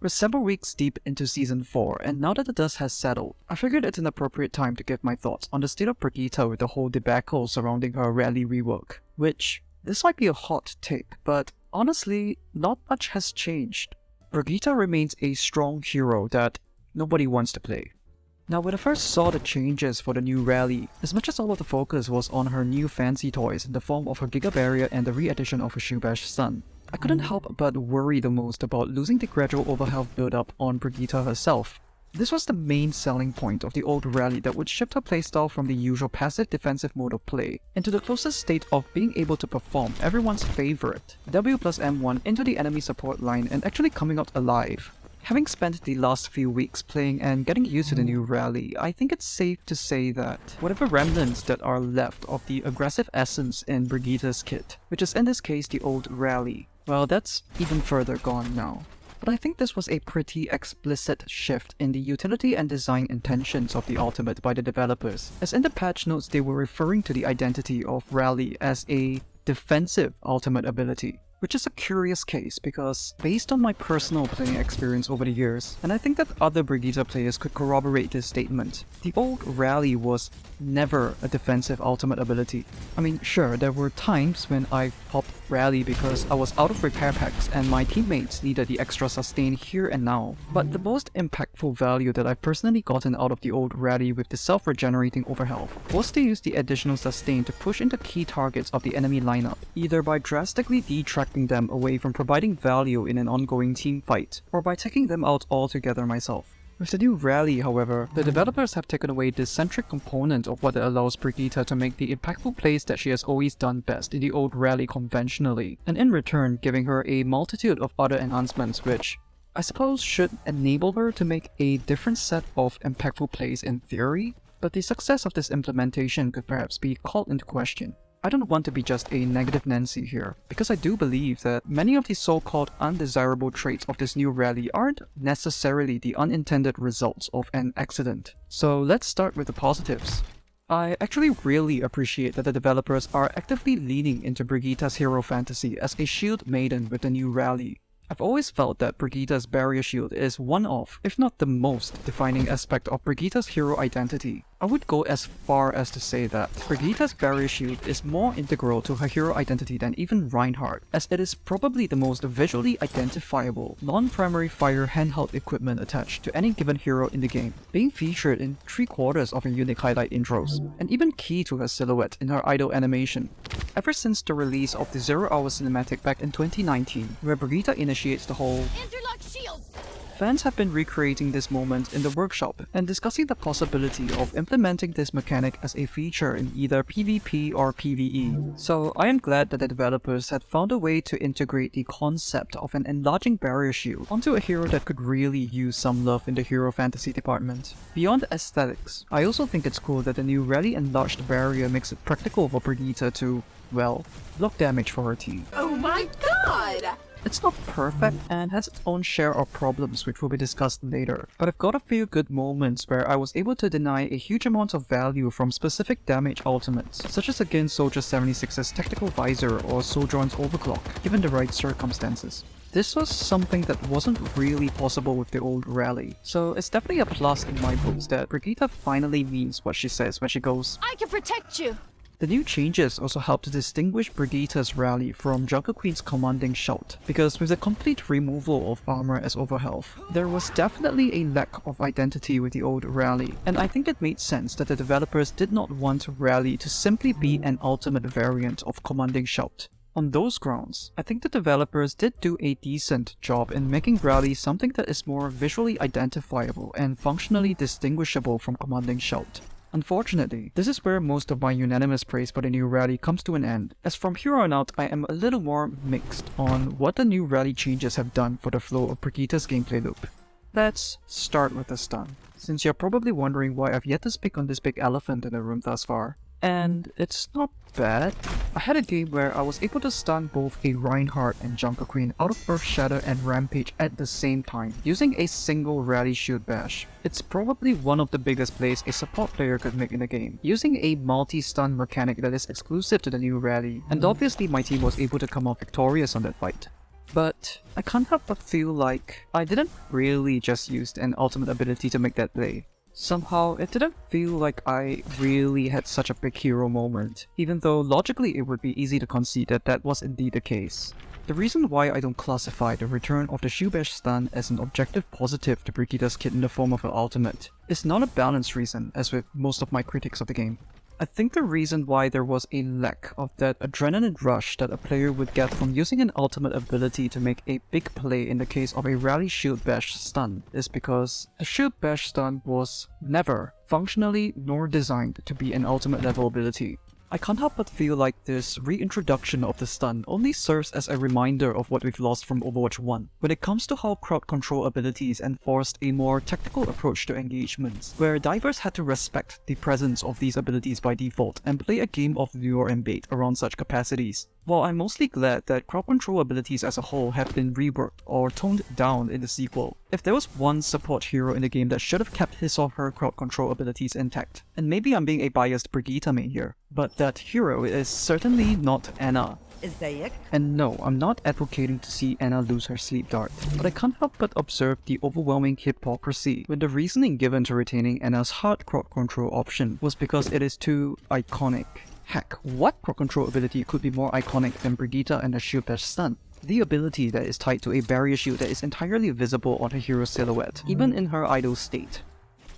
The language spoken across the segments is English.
We're several weeks deep into Season 4, and now that the dust has settled, I figured it's an appropriate time to give my thoughts on the state of Brigitte with the whole debacle surrounding her rally rework. Which, this might be a hot take, but honestly, not much has changed. Brigitte remains a strong hero that nobody wants to play. Now, when I first saw the changes for the new rally, as much as all of the focus was on her new fancy toys in the form of her Giga Barrier and the re-addition of her Shoe Bash stun, I couldn't help but worry the most about losing the gradual overhealth build-up on Brigitte herself. This was the main selling point of the old rally that would shift her playstyle from the usual passive defensive mode of play into the closest state of being able to perform everyone's favorite, W plus M1 into the enemy support line and actually coming out alive. Having spent the last few weeks playing and getting used to the new rally, I think it's safe to say that whatever remnants that are left of the aggressive essence in Brigitte's kit, which is in this case the old rally, well, that's even further gone now. But I think this was a pretty explicit shift in the utility and design intentions of the ultimate by the developers, as in the patch notes they were referring to the identity of rally as a defensive ultimate ability. Which is a curious case because, based on my personal playing experience over the years, and I think that other Brigitte players could corroborate this statement, the old rally was never a defensive ultimate ability. I mean, sure, there were times when I popped rally because I was out of repair packs and my teammates needed the extra sustain here and now, but the most impactful value that I've personally gotten out of the old rally with the self-regenerating overhealth was to use the additional sustain to push into key targets of the enemy lineup, either by drastically detracting them away from providing value in an ongoing team fight, or by taking them out altogether myself. With the new rally, however, the developers have taken away this centric component of what allows Brigitte to make the impactful plays that she has always done best in the old rally conventionally, and in return giving her a multitude of other enhancements which, I suppose, should enable her to make a different set of impactful plays in theory, but the success of this implementation could perhaps be called into question. I don't want to be just a negative Nancy here, because I do believe that many of the so-called undesirable traits of this new rally aren't necessarily the unintended results of an accident. So let's start with the positives. I actually really appreciate that the developers are actively leaning into Brigitte's hero fantasy as a shield maiden with the new rally. I've always felt that Brigitte's barrier shield is one of, if not the most, defining aspect of Brigitte's hero identity. I would go as far as to say that Brigitte's barrier shield is more integral to her hero identity than even Reinhardt, as it is probably the most visually identifiable, non-primary fire handheld equipment attached to any given hero in the game, being featured in 3/4 of her unique highlight intros, and even key to her silhouette in her idle animation. Ever since the release of the 0-hour cinematic back in 2019, where Brigitte initiates the whole Interlock shield! Fans have been recreating this moment in the workshop and discussing the possibility of implementing this mechanic as a feature in either PvP or PvE. So I am glad that the developers had found a way to integrate the concept of an enlarging barrier shield onto a hero that could really use some love in the hero fantasy department. Beyond aesthetics, I also think it's cool that the new rally enlarged barrier makes it practical for Brigitte to, well, block damage for her team. Oh my god! It's not perfect and has its own share of problems which will be discussed later, but I've got a few good moments where I was able to deny a huge amount of value from specific damage ultimates, such as against Soldier 76's Tactical Visor or Sojourn's Overclock, given the right circumstances. This was something that wasn't really possible with the old rally, so it's definitely a plus in my books that Brigitte finally means what she says when she goes, I can protect you! The new changes also help to distinguish Brigitte's rally from Jungle Queen's commanding shout, because with the complete removal of armor as overhealth, there was definitely a lack of identity with the old rally, and I think it made sense that the developers did not want rally to simply be an ultimate variant of commanding shout. On those grounds, I think the developers did do a decent job in making rally something that is more visually identifiable and functionally distinguishable from commanding shout. Unfortunately, this is where most of my unanimous praise for the new rally comes to an end, as from here on out I am a little more mixed on what the new rally changes have done for the flow of Brigitte's gameplay loop. Let's start with the stun, since you're probably wondering why I've yet to speak on this big elephant in the room thus far. And it's not bad. I had a game where I was able to stun both a Reinhardt and Jungle Queen out of Earth Shatter and Rampage at the same time, using a single rally shield bash. It's probably one of the biggest plays a support player could make in the game, using a multi-stun mechanic that is exclusive to the new rally, and obviously my team was able to come out victorious on that fight. But I can't help but feel like I didn't really just use an ultimate ability to make that play. Somehow, it didn't feel like I really had such a big hero moment, even though logically it would be easy to concede that that was indeed the case. The reason why I don't classify the return of the shield bash stun as an objective positive to Brigitte's kit in the form of her ultimate is not a balanced reason, as with most of my critics of the game. I think the reason why there was a lack of that adrenaline rush that a player would get from using an ultimate ability to make a big play in the case of a rally shield bash stun is because the shield bash stun was never functionally nor designed to be an ultimate level ability. I can't help but feel like this reintroduction of the stun only serves as a reminder of what we've lost from Overwatch 1 when it comes to how crowd control abilities enforced a more tactical approach to engagements, where divers had to respect the presence of these abilities by default and play a game of lure and bait around such capacities. While I'm mostly glad that crowd control abilities as a whole have been reworked or toned down in the sequel, if there was one support hero in the game that should have kept his or her crowd control abilities intact, and maybe I'm being a biased Brigitte main here, but that hero is certainly not Anna. And no, I'm not advocating to see Anna lose her sleep dart, but I can't help but observe the overwhelming hypocrisy when the reasoning given to retaining Anna's hard crowd control option was because it is too iconic. Heck, what crowd control ability could be more iconic than Brigitte and her shield bash stun? The ability that is tied to a barrier shield that is entirely visible on her hero's silhouette, even in her idle state.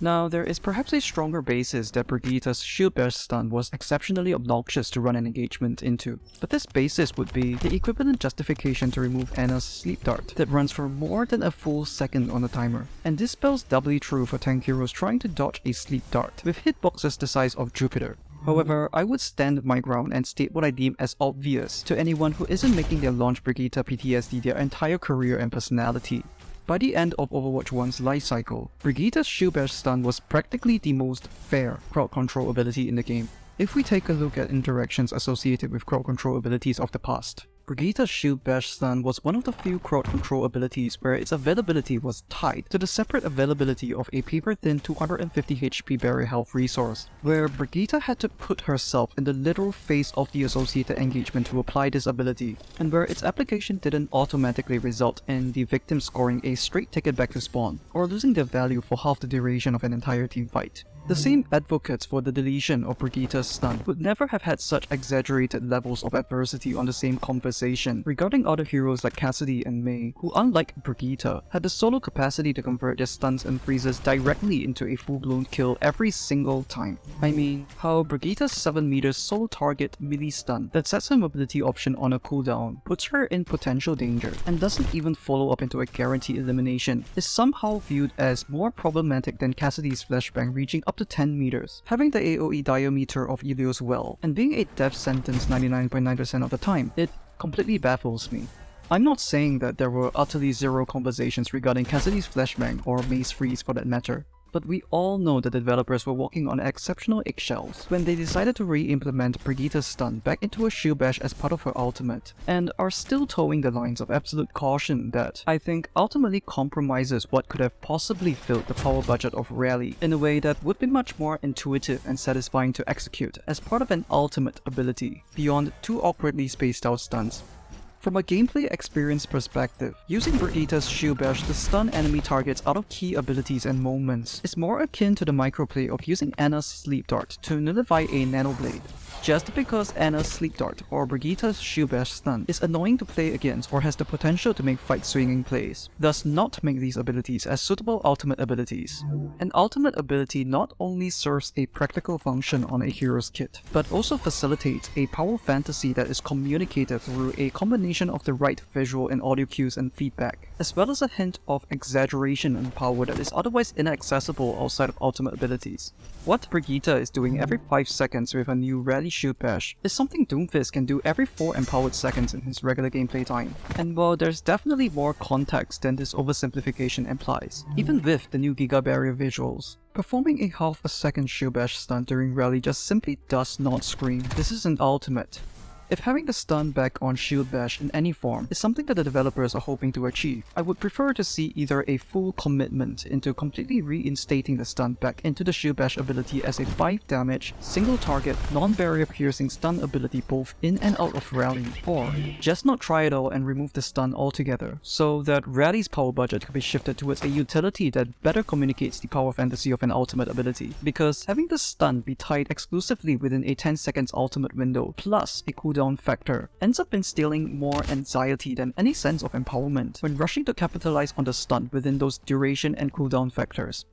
Now, there is perhaps a stronger basis that Brigitte's shield bash stun was exceptionally obnoxious to run an engagement into, but this basis would be the equivalent justification to remove Anna's sleep dart that runs for more than a full second on the timer, and this spells doubly true for tank heroes trying to dodge a sleep dart with hitboxes the size of Jupiter. However, I would stand my ground and state what I deem as obvious to anyone who isn't making their launch Brigitte PTSD their entire career and personality. By the end of Overwatch 1's life cycle, Brigitte's shield bash stun was practically the most fair crowd control ability in the game. If we take a look at interactions associated with crowd control abilities of the past, Brigitte's shield bash stun was one of the few crowd control abilities where its availability was tied to the separate availability of a paper-thin 250 HP barrier health resource, where Brigitte had to put herself in the literal face of the associated engagement to apply this ability, and where its application didn't automatically result in the victim scoring a straight ticket back to spawn, or losing their value for half the duration of an entire team fight. The same advocates for the deletion of Brigitte's stun would never have had such exaggerated levels of adversity on the same conversation regarding other heroes like Cassidy and Mei, who unlike Brigitte, had the solo capacity to convert their stuns and freezes directly into a full-blown kill every single time. I mean, how Brigitte's 7 meters solo target melee stun that sets her mobility option on a cooldown puts her in potential danger and doesn't even follow up into a guaranteed elimination is somehow viewed as more problematic than Cassidy's flashbang reaching up to 10 meters, having the AoE diameter of Elio's well, and being a death sentence 99.9% of the time. It completely baffles me. I'm not saying that there were utterly zero conversations regarding Cassidy's flashbang or Mei's freeze for that matter, but we all know that the developers were walking on exceptional eggshells when they decided to re-implement Brigitte's stun back into a shield bash as part of her ultimate, and are still towing the lines of absolute caution that I think ultimately compromises what could have possibly filled the power budget of Rally in a way that would be much more intuitive and satisfying to execute as part of an ultimate ability, beyond two awkwardly spaced out stunts. From a gameplay experience perspective, using Brigitte's shield bash to stun enemy targets out of key abilities and moments is more akin to the microplay of using Anna's sleep dart to nullify a nanoblade. Just because Anna's sleep dart or Brigitte's shield bash stun is annoying to play against or has the potential to make fight swinging plays, does not make these abilities as suitable ultimate abilities. An ultimate ability not only serves a practical function on a hero's kit, but also facilitates a power fantasy that is communicated through a combination of the right visual and audio cues and feedback, as well as a hint of exaggeration and power that is otherwise inaccessible outside of ultimate abilities. What Brigitte is doing every 5 seconds with a new rally shield bash is something Doomfist can do every 4 empowered seconds in his regular gameplay time. And while there's definitely more context than this oversimplification implies, even with the new Giga Barrier visuals, performing a half a second shield bash stun during rally just simply does not scream, "This is an ultimate." If having the stun back on Shield Bash in any form is something that the developers are hoping to achieve, I would prefer to see either a full commitment into completely reinstating the stun back into the Shield Bash ability as a 5 damage, single target, non-barrier piercing stun ability both in and out of Rally, or just not try it all and remove the stun altogether, so that Rally's power budget could be shifted towards a utility that better communicates the power fantasy of an ultimate ability, because having the stun be tied exclusively within a 10 seconds ultimate window plus a cooldown factor ends up instilling more anxiety than any sense of empowerment when rushing to capitalize on the stun within those duration and cooldown factors.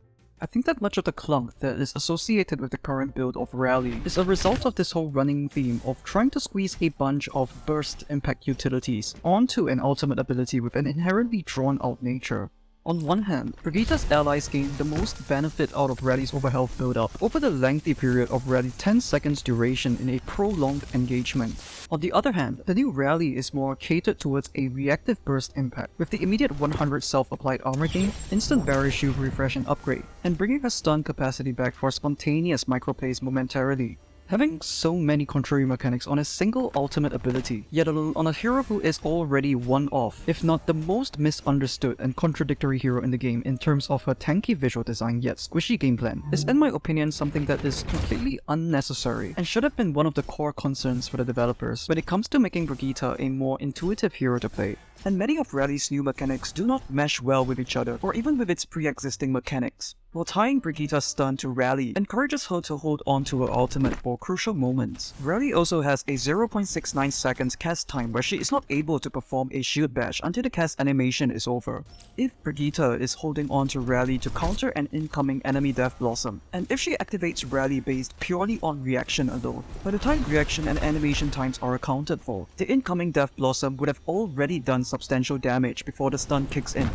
I think that much of the clunk that is associated with the current build of Rally is a result of this whole running theme of trying to squeeze a bunch of burst impact utilities onto an ultimate ability with an inherently drawn out nature. On one hand, Brigitte's allies gain the most benefit out of Rally's overhealth build-up over the lengthy period of Rally's 10 seconds duration in a prolonged engagement. On the other hand, the new Rally is more catered towards a reactive burst impact, with the immediate 100 self-applied armor gain, instant barrier shield refresh and upgrade, and bringing her stun capacity back for spontaneous microplays momentarily. Having so many contrary mechanics on a single ultimate ability, yet alone on a hero who is already one of, if not the most misunderstood and contradictory hero in the game in terms of her tanky visual design yet squishy game plan, is in my opinion something that is completely unnecessary and should have been one of the core concerns for the developers when it comes to making Brigitte a more intuitive hero to play. And many of Rally's new mechanics do not mesh well with each other or even with its pre-existing mechanics. While tying Brigitte's stun to Rally encourages her to hold on to her ultimate for crucial moments, Rally also has a 0.69 seconds cast time where she is not able to perform a shield bash until the cast animation is over. If Brigitte is holding on to Rally to counter an incoming enemy Death Blossom, and if she activates Rally based purely on reaction alone, by the time reaction and animation times are accounted for, the incoming Death Blossom would have already done substantial damage before the stun kicks in.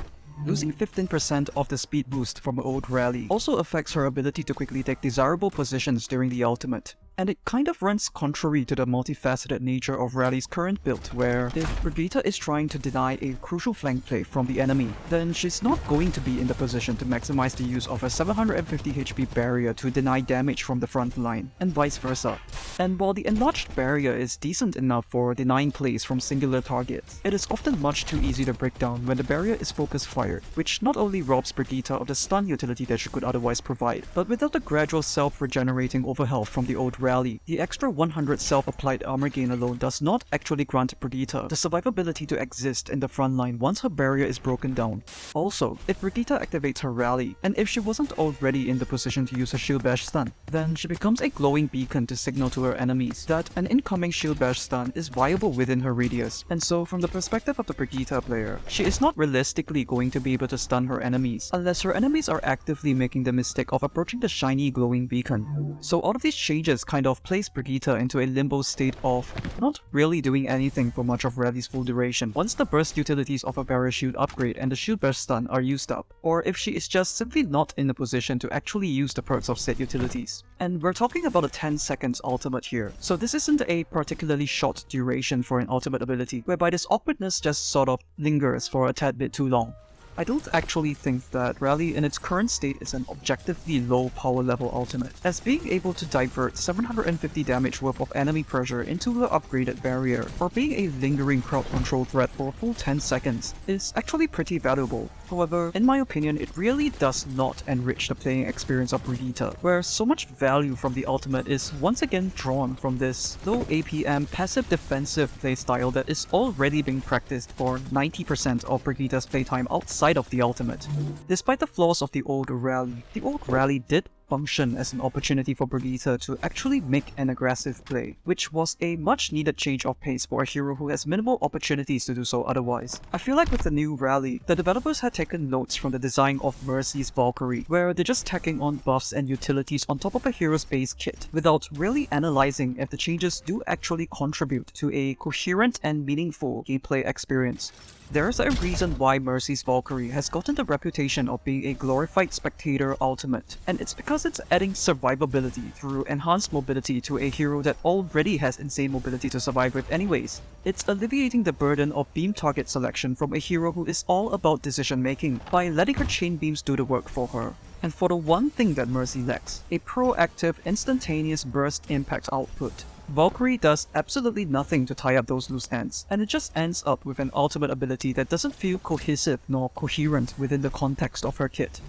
Losing 15% of the speed boost from old Rally also affects her ability to quickly take desirable positions during the ultimate. And it kind of runs contrary to the multifaceted nature of Rally's current build, where if Brigitte is trying to deny a crucial flank play from the enemy, then she's not going to be in the position to maximize the use of a 750 HP barrier to deny damage from the front line, and vice versa. And while the enlarged barrier is decent enough for denying plays from singular targets, it is often much too easy to break down when the barrier is focus fired, which not only robs Brigitte of the stun utility that she could otherwise provide, but without the gradual self-regenerating overhealth from the old Rally, the extra 100 self-applied armor gain alone does not actually grant Brigitte the survivability to exist in the front line once her barrier is broken down. Also, if Brigitte activates her Rally, and if she wasn't already in the position to use her Shield Bash stun, then she becomes a glowing beacon to signal to her enemies that an incoming Shield Bash stun is viable within her radius. And so from the perspective of the Brigitte player, she is not realistically going to be able to stun her enemies unless her enemies are actively making the mistake of approaching the shiny glowing beacon. So all of these changes kind of place Brigitte into a limbo state of not really doing anything for much of Rally's full duration once the burst utilities of a barrier shield upgrade and the shield burst stun are used up, or if she is just simply not in the position to actually use the perks of said utilities. And we're talking about a 10 seconds ultimate here, so this isn't a particularly short duration for an ultimate ability, whereby this awkwardness just sort of lingers for a tad bit too long. I don't actually think that Rally in its current state is an objectively low power level ultimate, as being able to divert 750 damage worth of enemy pressure into the upgraded barrier, or being a lingering crowd control threat for a full 10 seconds, is actually pretty valuable. However, in my opinion, it really does not enrich the playing experience of Brigitte, where so much value from the ultimate is once again drawn from this low APM passive defensive playstyle that is already being practiced for 90% of Brigitte's playtime outside of the ultimate. Despite the flaws of the old Rally did function as an opportunity for Brigitte to actually make an aggressive play, which was a much needed change of pace for a hero who has minimal opportunities to do so otherwise. I feel like with the new Rally, the developers had taken notes from the design of Mercy's Valkyrie, where they're just tacking on buffs and utilities on top of a hero's base kit, without really analyzing if the changes do actually contribute to a coherent and meaningful gameplay experience. There's a reason why Mercy's Valkyrie has gotten the reputation of being a glorified spectator ultimate, and it's because it's adding survivability through enhanced mobility to a hero that already has insane mobility to survive with anyways. It's alleviating the burden of beam target selection from a hero who is all about decision making by letting her chain beams do the work for her. And for the one thing that Mercy lacks, a proactive, instantaneous burst impact output, Valkyrie does absolutely nothing to tie up those loose ends, and it just ends up with an ultimate ability that doesn't feel cohesive nor coherent within the context of her kit.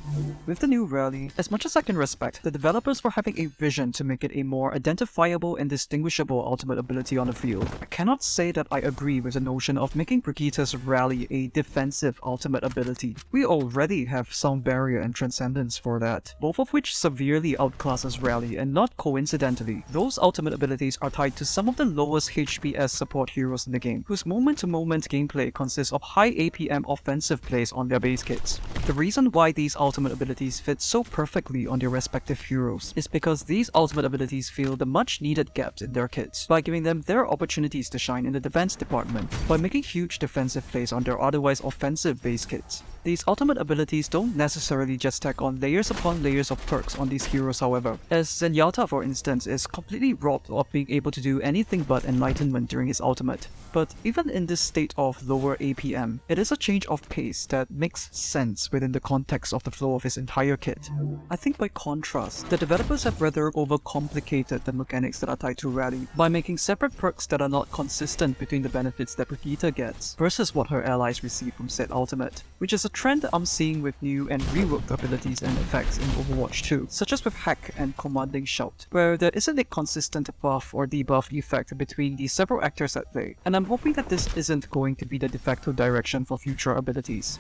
With the new rally, as much as I can respect the developers for having a vision to make it a more identifiable and distinguishable ultimate ability on the field, I cannot say that I agree with the notion of making Brigitte's rally a defensive ultimate ability. We already have Sound Barrier and Transcendence for that, both of which severely outclasses rally, and not coincidentally, those ultimate abilities are tied to some of the lowest HPS support heroes in the game, whose moment-to-moment gameplay consists of high APM offensive plays on their base kits. The reason why these ultimate abilities fit so perfectly on their respective heroes is because these ultimate abilities fill the much-needed gaps in their kits by giving them their opportunities to shine in the defense department by making huge defensive plays on their otherwise offensive base kits. These ultimate abilities don't necessarily just tack on layers upon layers of perks on these heroes, however, as Zenyatta, for instance, is completely robbed of being able to do anything but enlightenment during his ultimate. But even in this state of lower APM, it is a change of pace that makes sense within the context of the flow of his entire kit. I think by contrast, the developers have rather overcomplicated the mechanics that are tied to rally by making separate perks that are not consistent between the benefits that Brigitte gets versus what her allies receive from said ultimate, which is a trend that I'm seeing with new and reworked abilities and effects in Overwatch 2, such as with Hack and Commanding Shout, where there isn't a consistent buff or debuff effect between the several actors at play, and I'm hoping that this isn't going to be the de facto direction for future abilities.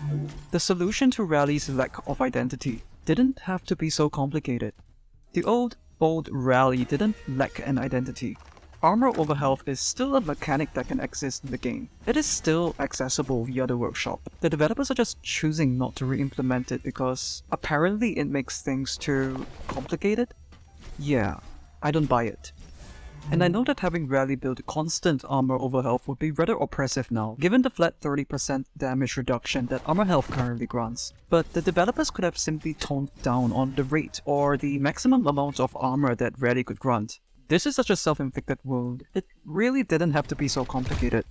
The solution to Rally's lack of identity didn't have to be so complicated. The old Rally didn't lack an identity. Armor over health is still a mechanic that can exist in the game. It is still accessible via the workshop. The developers are just choosing not to re-implement it because apparently it makes things too complicated? Yeah, I don't buy it. And I know that having Rally build constant armor over health would be rather oppressive now, given the flat 30% damage reduction that armor health currently grants. But the developers could have simply toned down on the rate or the maximum amount of armor that Rally could grant. This is such a self-inflicted wound, it really didn't have to be so complicated.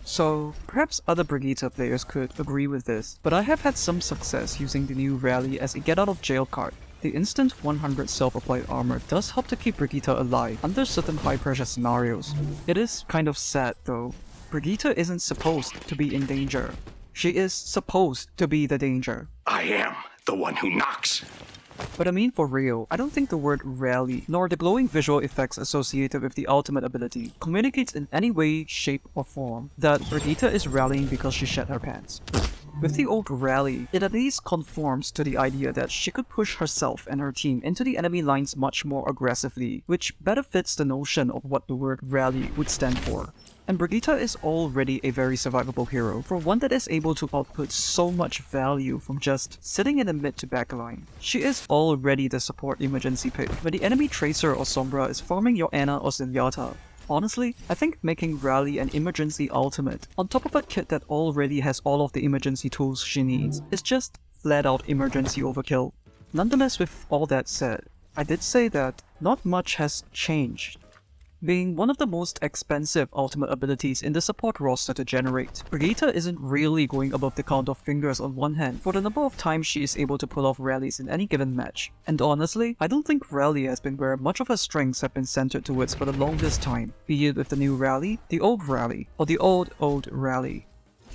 So, perhaps other Brigitte players could agree with this, but I have had some success using the new Rally as a get-out-of-jail card. The instant 100 self-applied armor does help to keep Brigitte alive under certain high-pressure scenarios. It is kind of sad though. Brigitte isn't supposed to be in danger. She is supposed to be the danger. I am the one who knocks. But I mean for real, I don't think the word rally, nor the glowing visual effects associated with the ultimate ability, communicates in any way, shape, or form that Brigitte is rallying because she shed her pants. With the old rally, it at least conforms to the idea that she could push herself and her team into the enemy lines much more aggressively, which better fits the notion of what the word rally would stand for. And Brigitte is already a very survivable hero, for one that is able to output so much value from just sitting in the mid to back line. She is already the support emergency pick, when the enemy Tracer or Sombra is farming your Ana or Zenyatta. Honestly, I think making Rally an emergency ultimate, on top of a kit that already has all of the emergency tools she needs, is just flat out emergency overkill. Nonetheless, with all that said, I did say that not much has changed. Being one of the most expensive ultimate abilities in the support roster to generate, Brigitte isn't really going above the count of fingers on one hand for the number of times she is able to pull off rallies in any given match. And honestly, I don't think rally has been where much of her strengths have been centered towards for the longest time, be it with the new rally, the old rally, or the old rally.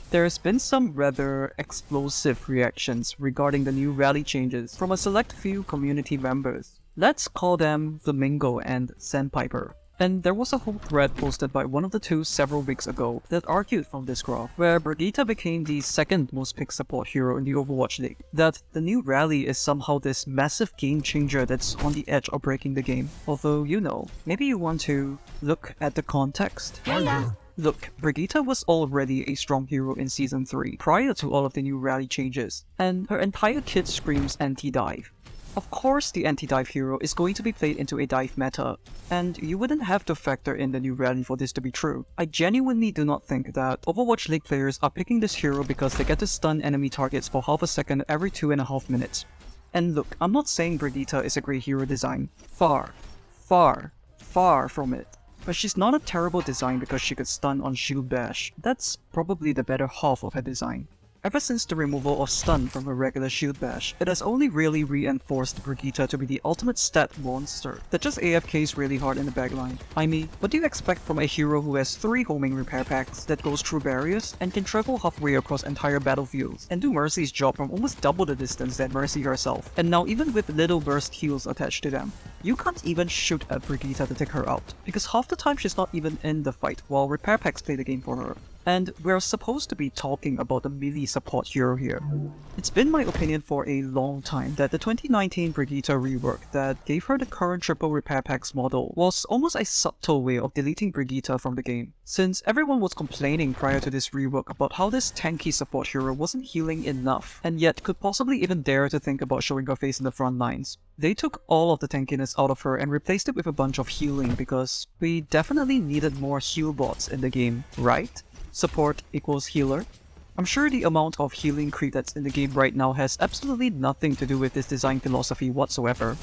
There's been some rather explosive reactions regarding the new rally changes from a select few community members. Let's call them Flamingo and Sandpiper. And there was a whole thread posted by one of the two several weeks ago that argued from this graph, where Brigitte became the second most picked support hero in the Overwatch League, that the new rally is somehow this massive game changer that's on the edge of breaking the game. Although, you know, maybe you want to look at the context. Look, Brigitte was already a strong hero in Season 3 prior to all of the new rally changes, and her entire kit screams anti-dive. Of course the anti-dive hero is going to be played into a dive meta, and you wouldn't have to factor in the new rally for this to be true. I genuinely do not think that Overwatch League players are picking this hero because they get to stun enemy targets for half a second every 2.5 minutes. And look, I'm not saying Brigitte is a great hero design. Far from it. But she's not a terrible design because she could stun on shield bash. That's probably the better half of her design. Ever since the removal of stun from her regular shield bash, it has only really reinforced Brigitte to be the ultimate stat monster that just AFKs really hard in the backline. I mean, what do you expect from a hero who has 3 homing repair packs that goes through barriers and can travel halfway across entire battlefields and do Mercy's job from almost double the distance than Mercy herself, and now even with little burst heals attached to them? You can't even shoot at Brigitte to take her out, because half the time she's not even in the fight while repair packs play the game for her. And we're supposed to be talking about the melee support hero here. It's been my opinion for a long time that the 2019 Brigitte rework that gave her the current triple repair packs model was almost a subtle way of deleting Brigitte from the game, since everyone was complaining prior to this rework about how this tanky support hero wasn't healing enough, and yet could possibly even dare to think about showing her face in the front lines. They took all of the tankiness out of her and replaced it with a bunch of healing because we definitely needed more heal bots in the game, right? Support equals healer. I'm sure the amount of healing creep that's in the game right now has absolutely nothing to do with this design philosophy whatsoever.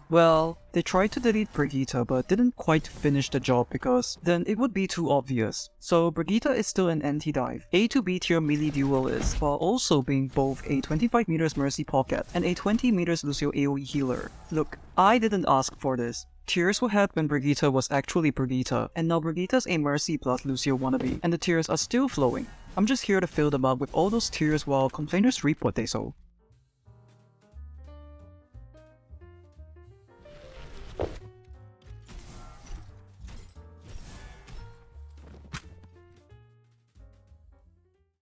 Well, they tried to delete Brigitte but didn't quite finish the job because then it would be too obvious. So Brigitte is still an anti-dive, A to B tier melee duelist, while also being both a 25 meters Mercy pocket and a 20 meters Lucio AoE healer. Look, I didn't ask for this. Tears were had when Brigitte was actually Brigitte, and now Brigitte's a Mercy plus Lucio wannabe, and the tears are still flowing. I'm just here to fill them up with all those tears while complainers reap what they sow.